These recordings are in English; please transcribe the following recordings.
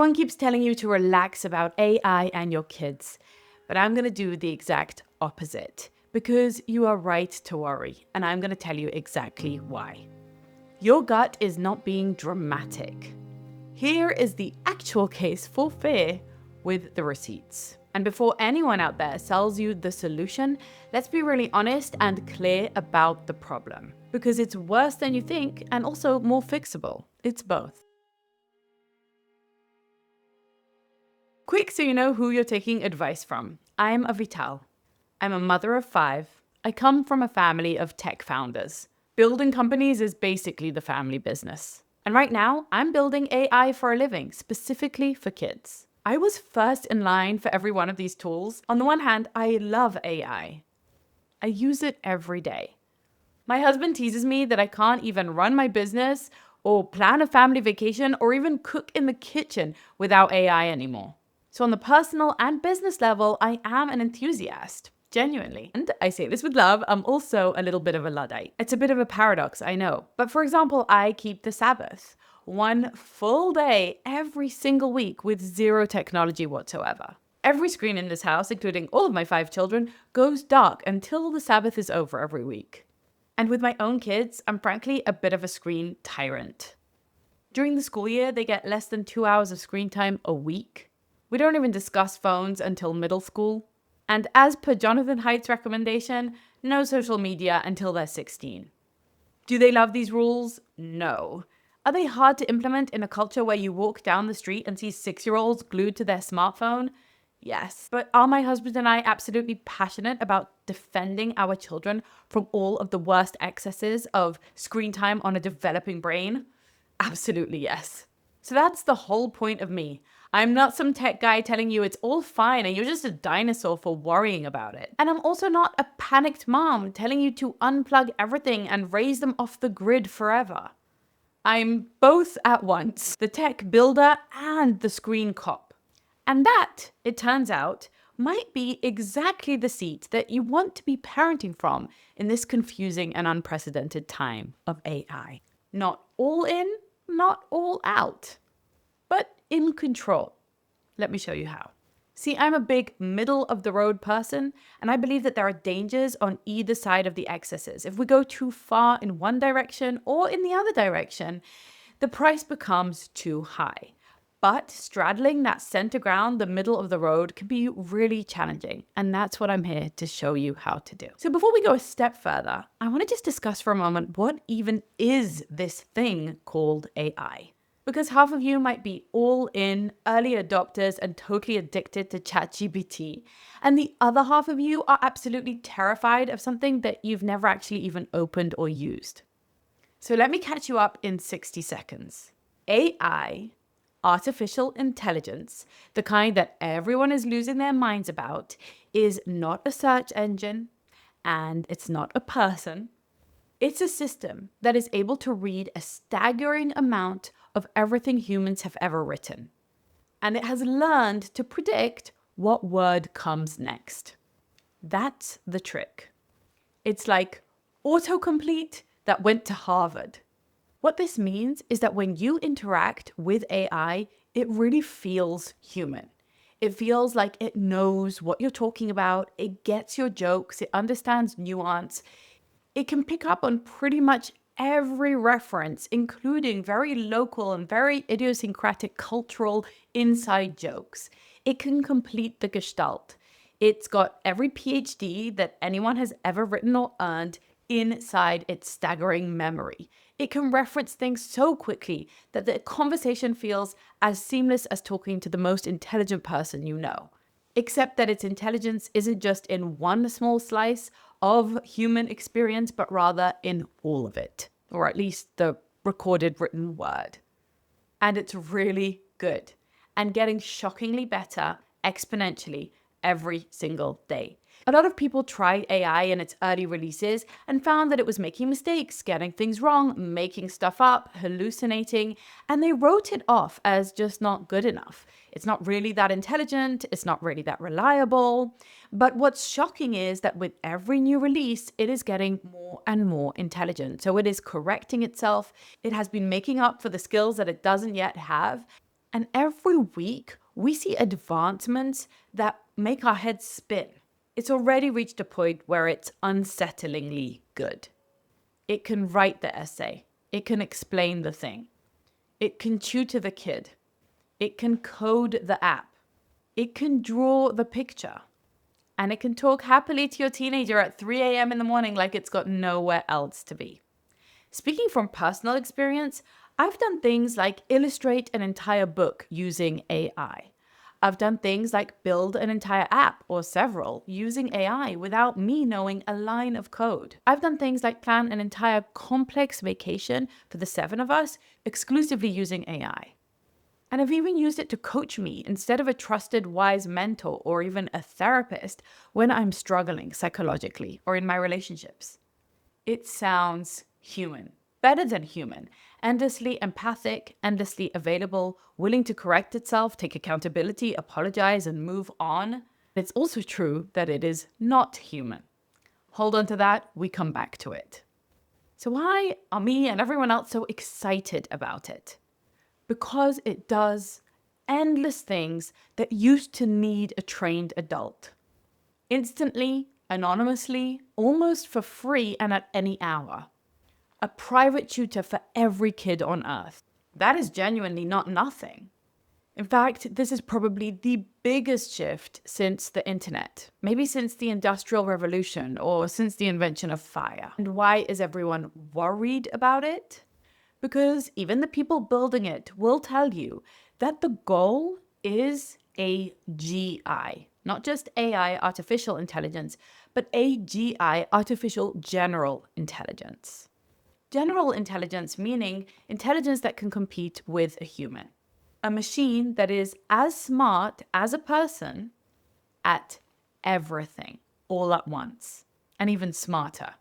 Everyone keeps telling you to relax about AI and your kids, but I'm going to do the exact opposite because you are right to worry, and I'm going to tell you exactly why. Your gut is not being dramatic. Here is the actual case for fear with the receipts. And before anyone out there sells you the solution, let's be really honest and clear about the problem. Because it's worse than you think and also more fixable. It's both. Quick so you know who you're taking advice from. I'm Avital. I'm a mother of 5. I come from a family of tech founders. Building companies is basically the family business. And right now, I'm building AI for a living, specifically for kids. I was first in line for every one of these tools. On the one hand, I love AI. I use it every day. My husband teases me that I can't even run my business or plan a family vacation or even cook in the kitchen without AI anymore. So on the personal and business level, I am an enthusiast, genuinely. And I say this with love, I'm also a little bit of a Luddite. It's a bit of a paradox, I know. But for example, I keep the Sabbath, 1 full day every single week with 0 technology whatsoever. Every screen in this house, including all of my 5 children, goes dark until the Sabbath is over every week. And with my own kids, I'm frankly a bit of a screen tyrant. During the school year, they get less than 2 hours of screen time a week. We don't even discuss phones until middle school. And as per Jonathan Haidt's recommendation, no social media until they're 16. Do they love these rules? No. Are they hard to implement in a culture where you walk down the street and see 6-year-olds glued to their smartphone? Yes. But are my husband and I absolutely passionate about defending our children from all of the worst excesses of screen time on a developing brain? Absolutely yes. So that's the whole point of me. I'm not some tech guy telling you it's all fine and you're just a dinosaur for worrying about it. And I'm also not a panicked mom telling you to unplug everything and raise them off the grid forever. I'm both at once, the tech builder and the screen cop. And that, it turns out, might be exactly the seat that you want to be parenting from in this confusing and unprecedented time of AI. Not all in, not all out, but in control. Let me show you how. See, I'm a big middle-of-the-road person, and I believe that there are dangers on either side of the excesses. If we go too far in one direction or in the other direction, the price becomes too high. But straddling that center ground, the middle of the road, can be really challenging. And that's what I'm here to show you how to do. So before we go a step further, I want to just discuss for a moment what even is this thing called AI. Because half of you might be all in, early adopters and totally addicted to ChatGPT. And the other half of you are absolutely terrified of something that you've never actually even opened or used. So let me catch you up in 60 seconds. AI, artificial intelligence, the kind that everyone is losing their minds about, is not a search engine and it's not a person. It's a system that is able to read a staggering amount of everything humans have ever written. And it has learned to predict what word comes next. That's the trick. It's like autocomplete that went to Harvard. What this means is that when you interact with AI, it really feels human. It feels like it knows what you're talking about, it gets your jokes, it understands nuance. It can pick up on pretty much every reference, including very local and very idiosyncratic cultural inside jokes. It can complete the gestalt. It's got every PhD that anyone has ever written or earned inside its staggering memory. It can reference things so quickly that the conversation feels as seamless as talking to the most intelligent person you know. Except that its intelligence isn't just in one small slice of human experience, but rather in all of it, or at least the recorded written word. And it's really good and getting shockingly better exponentially every single day. A lot of people tried AI in its early releases and found that it was making mistakes, getting things wrong, making stuff up, hallucinating, and they wrote it off as just not good enough. It's not really that intelligent, it's not really that reliable. But what's shocking is that with every new release, it is getting more and more intelligent. So it is correcting itself. It has been making up for the skills that it doesn't yet have. And every week, we see advancements that make our heads spin. It's already reached a point where it's unsettlingly good. It can write the essay. It can explain the thing. It can tutor the kid. It can code the app. It can draw the picture. And it can talk happily to your teenager at 3 a.m. in the morning like it's got nowhere else to be. Speaking from personal experience, I've done things like illustrate an entire book using AI. I've done things like build an entire app or several using AI without me knowing a line of code. I've done things like plan an entire complex vacation for the 7 of us exclusively using AI. And I've even used it to coach me instead of a trusted, wise mentor or even a therapist when I'm struggling psychologically or in my relationships. It sounds human, better than human, endlessly empathic, endlessly available, willing to correct itself, take accountability, apologize, and move on. It's also true that it is not human. Hold on to that, we come back to it. So why are me and everyone else so excited about it? Because it does endless things that used to need a trained adult. Instantly, anonymously, almost for free, and at any hour. A private tutor for every kid on earth. That is genuinely not nothing. In fact, this is probably the biggest shift since the internet, maybe since the Industrial Revolution or since the invention of fire. And why is everyone worried about it? Because even the people building it will tell you that the goal is AGI, not just AI, artificial intelligence, but AGI, artificial general intelligence. General intelligence meaning intelligence that can compete with a human. A machine that is as smart as a person at everything, all at once, and even smarter.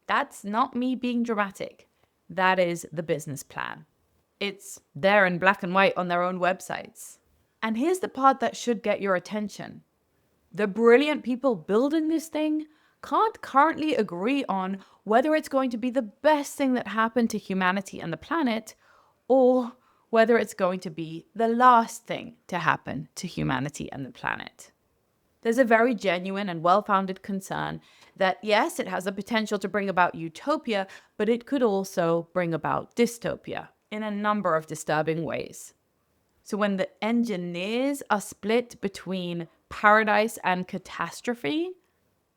That's not me being dramatic. That is the business plan. It's there in black and white on their own websites. And here's the part that should get your attention. The brilliant people building this thing can't currently agree on whether it's going to be the best thing that happened to humanity and the planet, or whether it's going to be the last thing to happen to humanity and the planet. There's a very genuine and well-founded concern that, yes, it has the potential to bring about utopia, but it could also bring about dystopia in a number of disturbing ways. So when the engineers are split between paradise and catastrophe,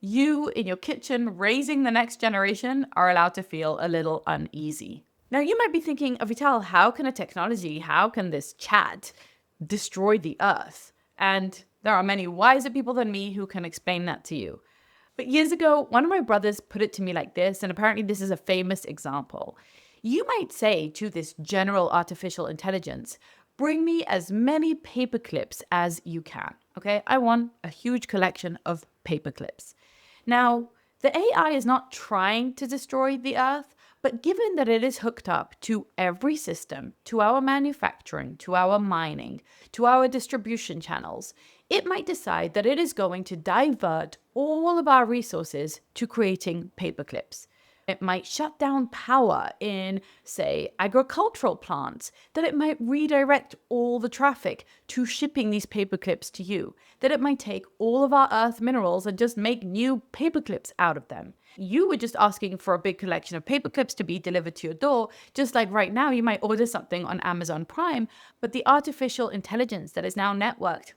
you in your kitchen raising the next generation are allowed to feel a little uneasy. Now, you might be thinking, Vital, how can this chat destroy the earth? And there are many wiser people than me who can explain that to you. But years ago, one of my brothers put it to me like this, and apparently this is a famous example. You might say to this general artificial intelligence, bring me as many paper clips as you can, okay? I want a huge collection of paper clips. Now, the AI is not trying to destroy the earth, but given that it is hooked up to every system, to our manufacturing, to our mining, to our distribution channels, it might decide that it is going to divert all of our resources to creating paper clips. It might shut down power in, say, agricultural plants, that it might redirect all the traffic to shipping these paper clips to you, that it might take all of our earth minerals and just make new paper clips out of them. You were just asking for a big collection of paper clips to be delivered to your door, just like right now you might order something on Amazon Prime, but the artificial intelligence that is now networked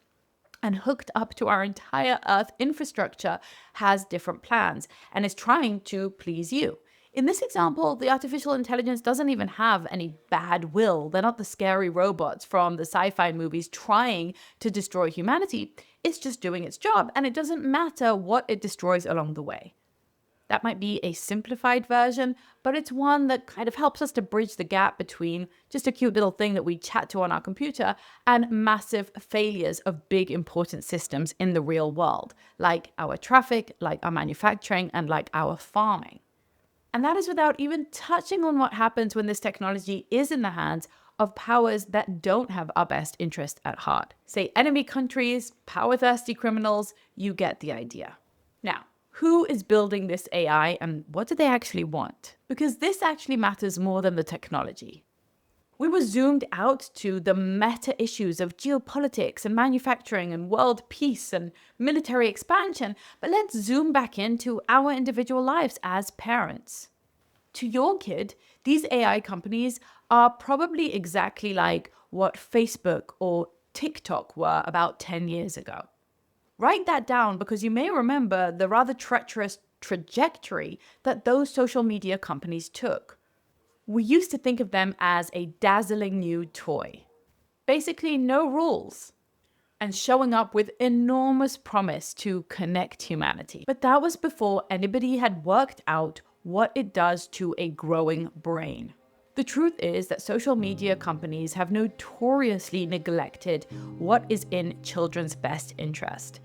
and hooked up to our entire Earth infrastructure has different plans and is trying to please you. In this example, the artificial intelligence doesn't even have any bad will. They're not the scary robots from the sci-fi movies trying to destroy humanity. It's just doing its job, and it doesn't matter what it destroys along the way. That might be a simplified version, but it's one that kind of helps us to bridge the gap between just a cute little thing that we chat to on our computer and massive failures of big important systems in the real world, like our traffic, like our manufacturing, and like our farming. And that is without even touching on what happens when this technology is in the hands of powers that don't have our best interest at heart. Say enemy countries, power-thirsty criminals, you get the idea. Now, who is building this AI and what do they actually want? Because this actually matters more than the technology. We were zoomed out to the meta issues of geopolitics and manufacturing and world peace and military expansion, but let's zoom back into our individual lives as parents. To your kid, these AI companies are probably exactly like what Facebook or TikTok were about 10 years ago. Write that down because you may remember the rather treacherous trajectory that those social media companies took. We used to think of them as a dazzling new toy. Basically, no rules. And showing up with enormous promise to connect humanity. But that was before anybody had worked out what it does to a growing brain. The truth is that social media companies have notoriously neglected what is in children's best interest.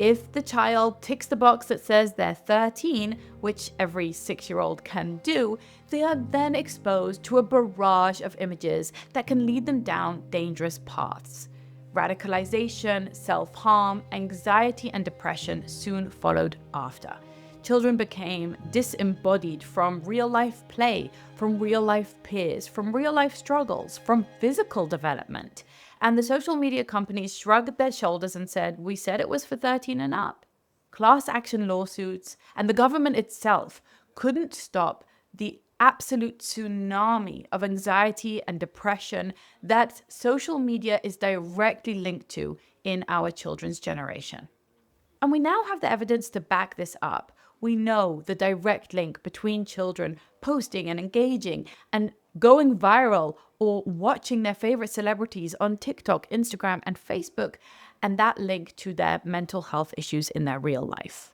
If the child ticks the box that says they're 13, which every 6-year-old can do, they are then exposed to a barrage of images that can lead them down dangerous paths. Radicalization, self-harm, anxiety, and depression soon followed after. Children became disembodied from real-life play, from real-life peers, from real-life struggles, from physical development. And the social media companies shrugged their shoulders and said, we said it was for 13 and up. Class action lawsuits and the government itself couldn't stop the absolute tsunami of anxiety and depression that social media is directly linked to in our children's generation. And we now have the evidence to back this up. We know the direct link between children posting and engaging and going viral or watching their favorite celebrities on TikTok, Instagram, and Facebook, and that link to their mental health issues in their real life.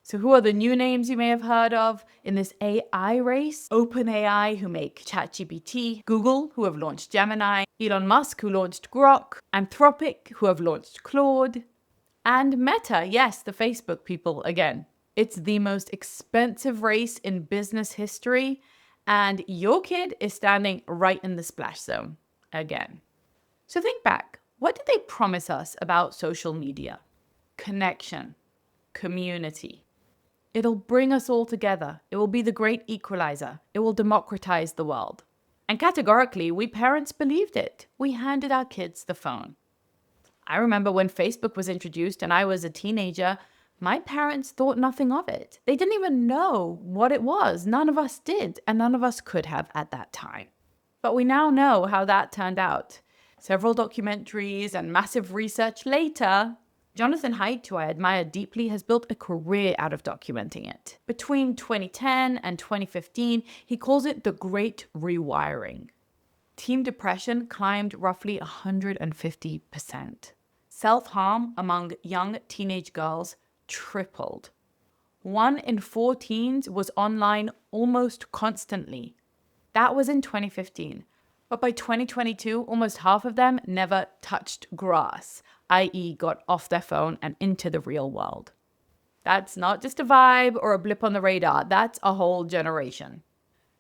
So who are the new names you may have heard of in this AI race? OpenAI, who make ChatGPT, Google, who have launched Gemini, Elon Musk, who launched Grok, Anthropic, who have launched Claude, and Meta, yes, the Facebook people again. It's the most expensive race in business history, and your kid is standing right in the splash zone again. So think back. What did they promise us about social media? Connection, community. It'll bring us all together. It will be the great equalizer. It will democratize the world. And categorically, we parents believed it. We handed our kids the phone. I remember when Facebook was introduced and I was a teenager, my parents thought nothing of it. They didn't even know what it was. None of us did, and none of us could have at that time. But we now know how that turned out. Several documentaries and massive research later, Jonathan Haidt, who I admire deeply, has built a career out of documenting it. Between 2010 and 2015, he calls it the Great Rewiring. Teen depression climbed roughly 150%. Self-harm among young teenage girls tripled. 1 in 4 teens was online almost constantly. That was in 2015. But by 2022, almost half of them never touched grass, i.e. got off their phone and into the real world. That's not just a vibe or a blip on the radar. That's a whole generation.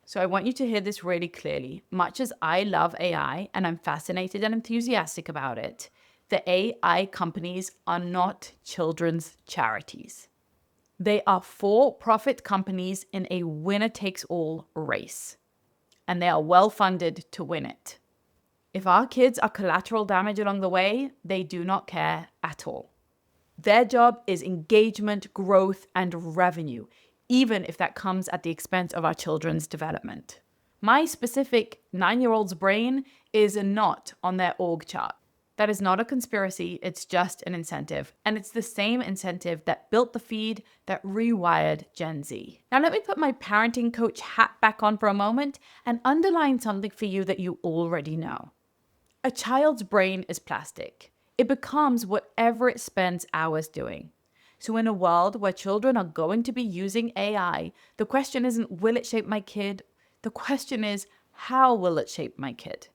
So I want you to hear this really clearly. Much as I love AI and I'm fascinated and enthusiastic about it, the AI companies are not children's charities. They are for-profit companies in a winner-takes-all race. And they are well-funded to win it. If our kids are collateral damage along the way, they do not care at all. Their job is engagement, growth, and revenue, even if that comes at the expense of our children's development. My specific 9-year-old's brain is not on their org chart. That is not a conspiracy, it's just an incentive. And it's the same incentive that built the feed that rewired Gen Z. Now let me put my parenting coach hat back on for a moment and underline something for you that you already know. A child's brain is plastic. It becomes whatever it spends hours doing. So in a world where children are going to be using AI, the question isn't, will it shape my kid? The question is, how will it shape my kid?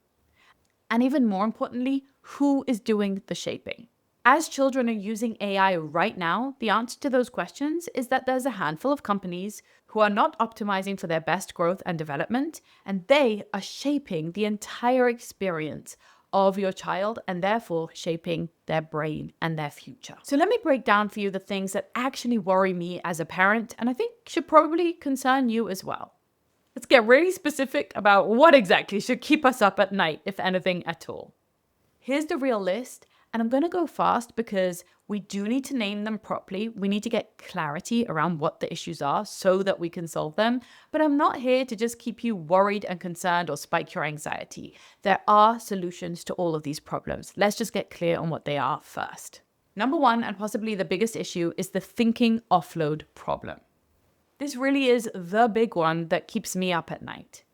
And even more importantly, who is doing the shaping? As children are using AI right now, the answer to those questions is that there's a handful of companies who are not optimizing for their best growth and development, and they are shaping the entire experience of your child and therefore shaping their brain and their future. So let me break down for you the things that actually worry me as a parent and I think should probably concern you as well. Let's get really specific about what exactly should keep us up at night, if anything at all. Here's the real list, and I'm going to go fast because we do need to name them properly. We need to get clarity around what the issues are so that we can solve them. But I'm not here to just keep you worried and concerned or spike your anxiety. There are solutions to all of these problems. Let's just get clear on what they are first. Number one, and possibly the biggest issue, is the thinking offload problem. This really is the big one that keeps me up at night.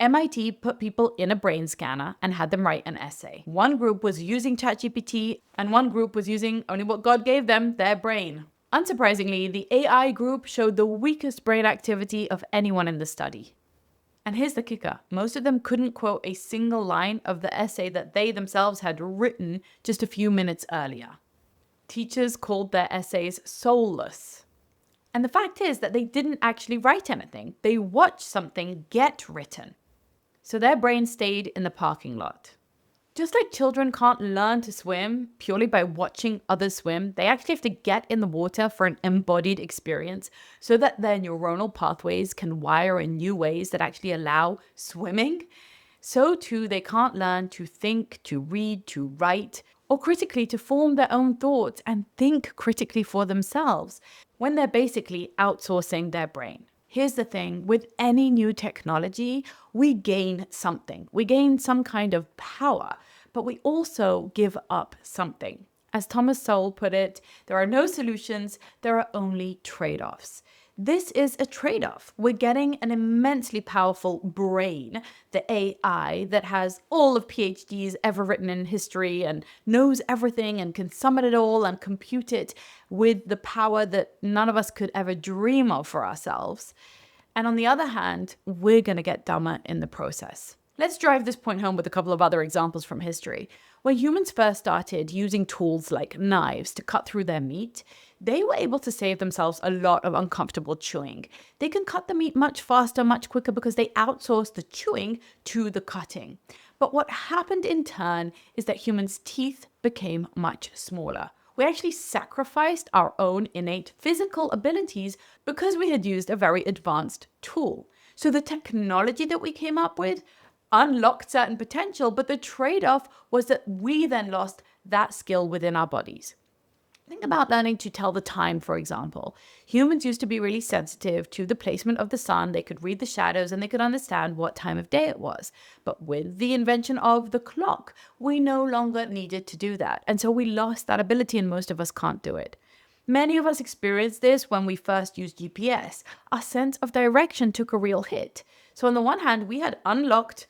MIT put people in a brain scanner and had them write an essay. One group was using ChatGPT and one group was using only what God gave them, their brain. Unsurprisingly, the AI group showed the weakest brain activity of anyone in the study. And here's the kicker. Most of them couldn't quote a single line of the essay that they themselves had written just a few minutes earlier. Teachers called their essays soulless. And the fact is that they didn't actually write anything. They watched something get written. So their brain stayed in the parking lot. Just like children can't learn to swim purely by watching others swim, they actually have to get in the water for an embodied experience so that their neuronal pathways can wire in new ways that actually allow swimming. So too, they can't learn to think, to read, to write, or critically to form their own thoughts and think critically for themselves when they're basically outsourcing their brain. Here's the thing, with any new technology, we gain something. We gain some kind of power, but we also give up something. As Thomas Sowell put it, there are no solutions, there are only trade-offs. This is a trade-off. We're getting an immensely powerful brain, the AI, that has all of PhDs ever written in history and knows everything and can summon it all and compute it with the power that none of us could ever dream of for ourselves. And on the other hand, we're going to get dumber in the process. Let's drive this point home with a couple of other examples from history. When humans first started using tools like knives to cut through their meat, they were able to save themselves a lot of uncomfortable chewing. They can cut the meat much faster, much quicker because they outsourced the chewing to the cutting. But what happened in turn is that humans' teeth became much smaller. We actually sacrificed our own innate physical abilities because we had used a very advanced tool. So the technology that we came up with unlocked certain potential, but the trade-off was that we then lost that skill within our bodies. Think about learning to tell the time, for example. Humans used to be really sensitive to the placement of the sun. They could read the shadows and they could understand what time of day it was. But with the invention of the clock, we no longer needed to do that. And so we lost that ability and most of us can't do it. Many of us experienced this when we first used GPS. Our sense of direction took a real hit. So on the one hand, we had unlocked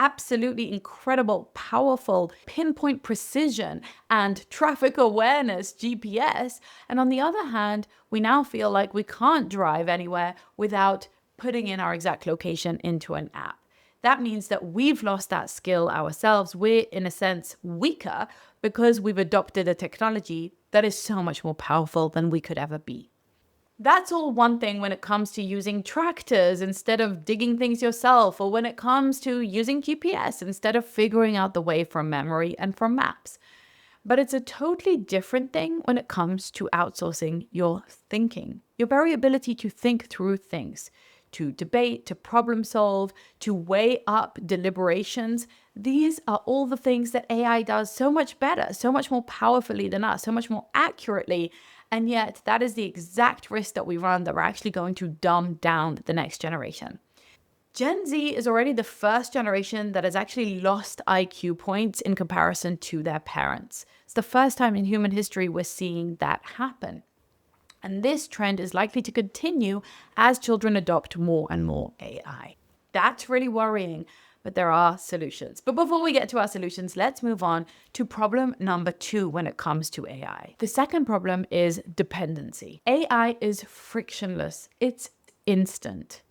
absolutely incredible, powerful, pinpoint precision and traffic awareness GPS. And on the other hand, we now feel like we can't drive anywhere without putting in our exact location into an app. That means that we've lost that skill ourselves. We're, in a sense, weaker because we've adopted a technology that is so much more powerful than we could ever be. That's all one thing when it comes to using tractors instead of digging things yourself, or when it comes to using GPS instead of figuring out the way from memory and from maps. But it's a totally different thing when it comes to outsourcing your thinking, your very ability to think through things, to debate, to problem solve, to weigh up deliberations. These are all the things that AI does so much better, so much more powerfully than us, so much more accurately. And yet that is the exact risk that we run, that we're actually going to dumb down the next generation. Gen Z is already the first generation that has actually lost IQ points in comparison to their parents. It's the first time in human history we're seeing that happen. And this trend is likely to continue as children adopt more and more AI. That's really worrying, but there are solutions. But before we get to our solutions, let's move on to problem number 2 when it comes to AI. The second problem is dependency. AI is frictionless. It's instant.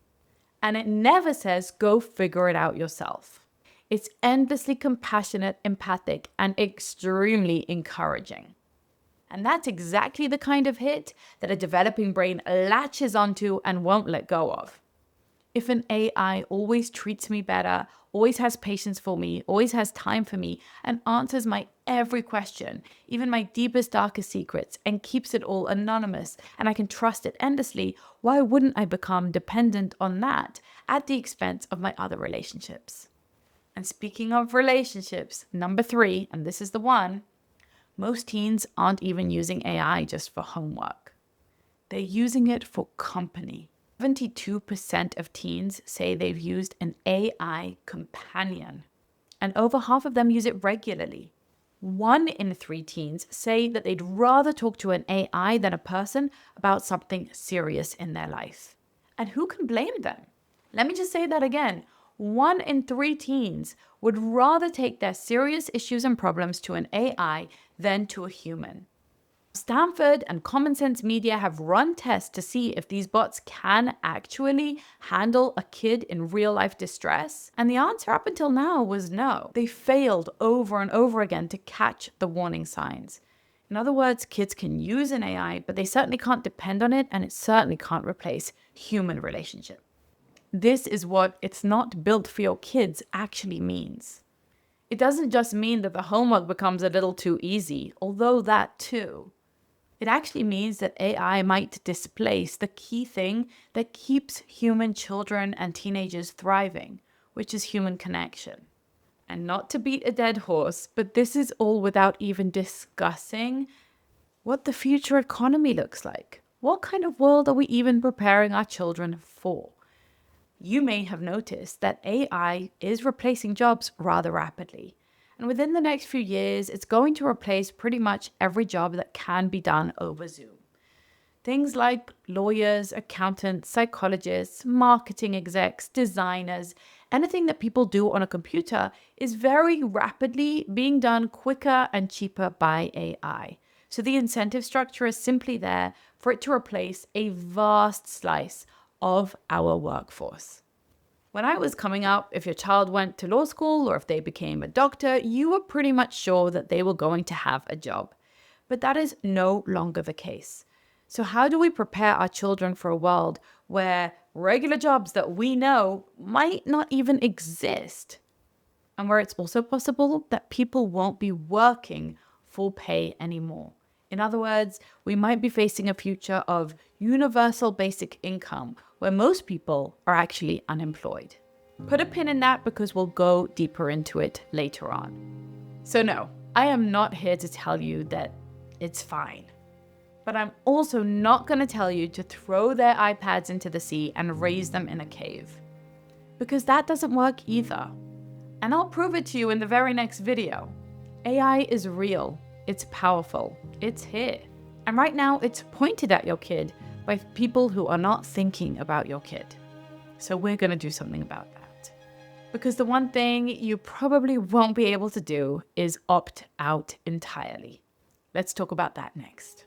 And it never says, go figure it out yourself. It's endlessly compassionate, empathic, and extremely encouraging. And that's exactly the kind of hit that a developing brain latches onto and won't let go of. If an AI always treats me better, always has patience for me, always has time for me, and answers my every question, even my deepest, darkest secrets, and keeps it all anonymous, and I can trust it endlessly, why wouldn't I become dependent on that at the expense of my other relationships? And speaking of relationships, number 3, and this is the one, most teens aren't even using AI just for homework. They're using it for company. 72% of teens say they've used an AI companion, and over half of them use it regularly. 1 in 3 teens say that they'd rather talk to an AI than a person about something serious in their life. And who can blame them? Let me just say that again. 1 in 3 teens would rather take their serious issues and problems to an AI than to a human. Stanford and Common Sense Media have run tests to see if these bots can actually handle a kid in real life distress. And the answer up until now was no. They failed over and over again to catch the warning signs. In other words, kids can use an AI, but they certainly can't depend on it, and it certainly can't replace human relationship. This is what "it's not built for your kids" actually means. It doesn't just mean that the homework becomes a little too easy, although that too. It actually means that AI might displace the key thing that keeps human children and teenagers thriving, which is human connection. And not to beat a dead horse, but this is all without even discussing what the future economy looks like. What kind of world are we even preparing our children for? You may have noticed that AI is replacing jobs rather rapidly. And within the next few years, it's going to replace pretty much every job that can be done over Zoom. Things like lawyers, accountants, psychologists, marketing execs, designers, anything that people do on a computer is very rapidly being done quicker and cheaper by AI. So the incentive structure is simply there for it to replace a vast slice of our workforce. When I was coming up, if your child went to law school or if they became a doctor, you were pretty much sure that they were going to have a job. But that is no longer the case. So how do we prepare our children for a world where regular jobs that we know might not even exist? And where it's also possible that people won't be working full pay anymore. In other words, we might be facing a future of universal basic income where most people are actually unemployed. Put a pin in that because we'll go deeper into it later on. So no, I am not here to tell you that it's fine. But I'm also not going to tell you to throw their iPads into the sea and raise them in a cave. Because that doesn't work either. And I'll prove it to you in the very next video. AI is real. It's powerful. It's here. And right now, it's pointed at your kid by people who are not thinking about your kid. So we're going to do something about that. Because the one thing you probably won't be able to do is opt out entirely. Let's talk about that next.